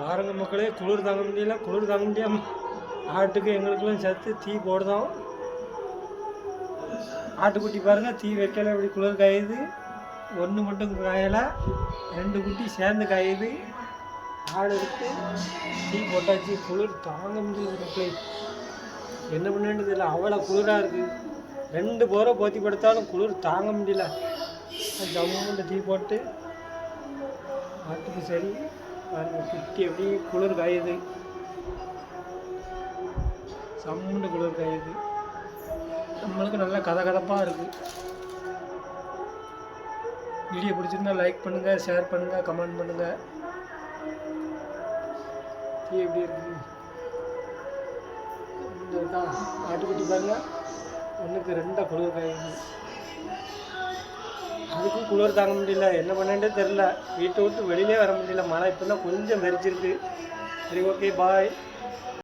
பாருங்க மக்களே, குளிர் தாங்க முடியல. குளிர் தாங்க முடியாமல் ஆட்டுக்கு எங்களுக்கெல்லாம் சேர்த்து தீ போடுதோம். ஆட்டுக்குட்டி பாருங்கள், தீ வைக்கல, இப்படி குளிர் காயுது. ஒன்று மட்டும் காயலை, 2 குட்டி சேர்ந்து காயுது. ஆடு இருக்கு, தீ போட்டாச்சு. குளிர் தாங்க முடியல மக்களே, என்ன பண்ணேன்னு தெரியல, அவ்வளோ குளிராக இருக்குது. 2 போரை போத்தி படுத்தாலும் குளிர் தாங்க முடியல. ஜம்முன்னு தீ போட்டு ஆட்டுக்கு சரி பாருங்க, குட்டி எப்படி குளிர் காயுது, சம்முண்டு குளிர் காயுது. நம்மளுக்கு நல்ல கதகதப்பாக இருக்குது. வீடியோ பிடிச்சிருந்தா லைக் பண்ணுங்கள், ஷேர் பண்ணுங்கள், கமெண்ட் பண்ணுங்கள். தீ எப்படி இருக்குது இருக்கா? ஆட்டுக்குட்டி பாருங்க, 1க்கு 2 குளிர் காயுது. அதுக்கும் குளிர் தாங்க முடியல, என்ன பண்ணேன்டே தெரில. வீட்டை விட்டு வெளியிலே வர முடியல. மழை இப்போ தான் கொஞ்சம் மெரிச்சிருக்கு. சரி, ஓகே, பாய்.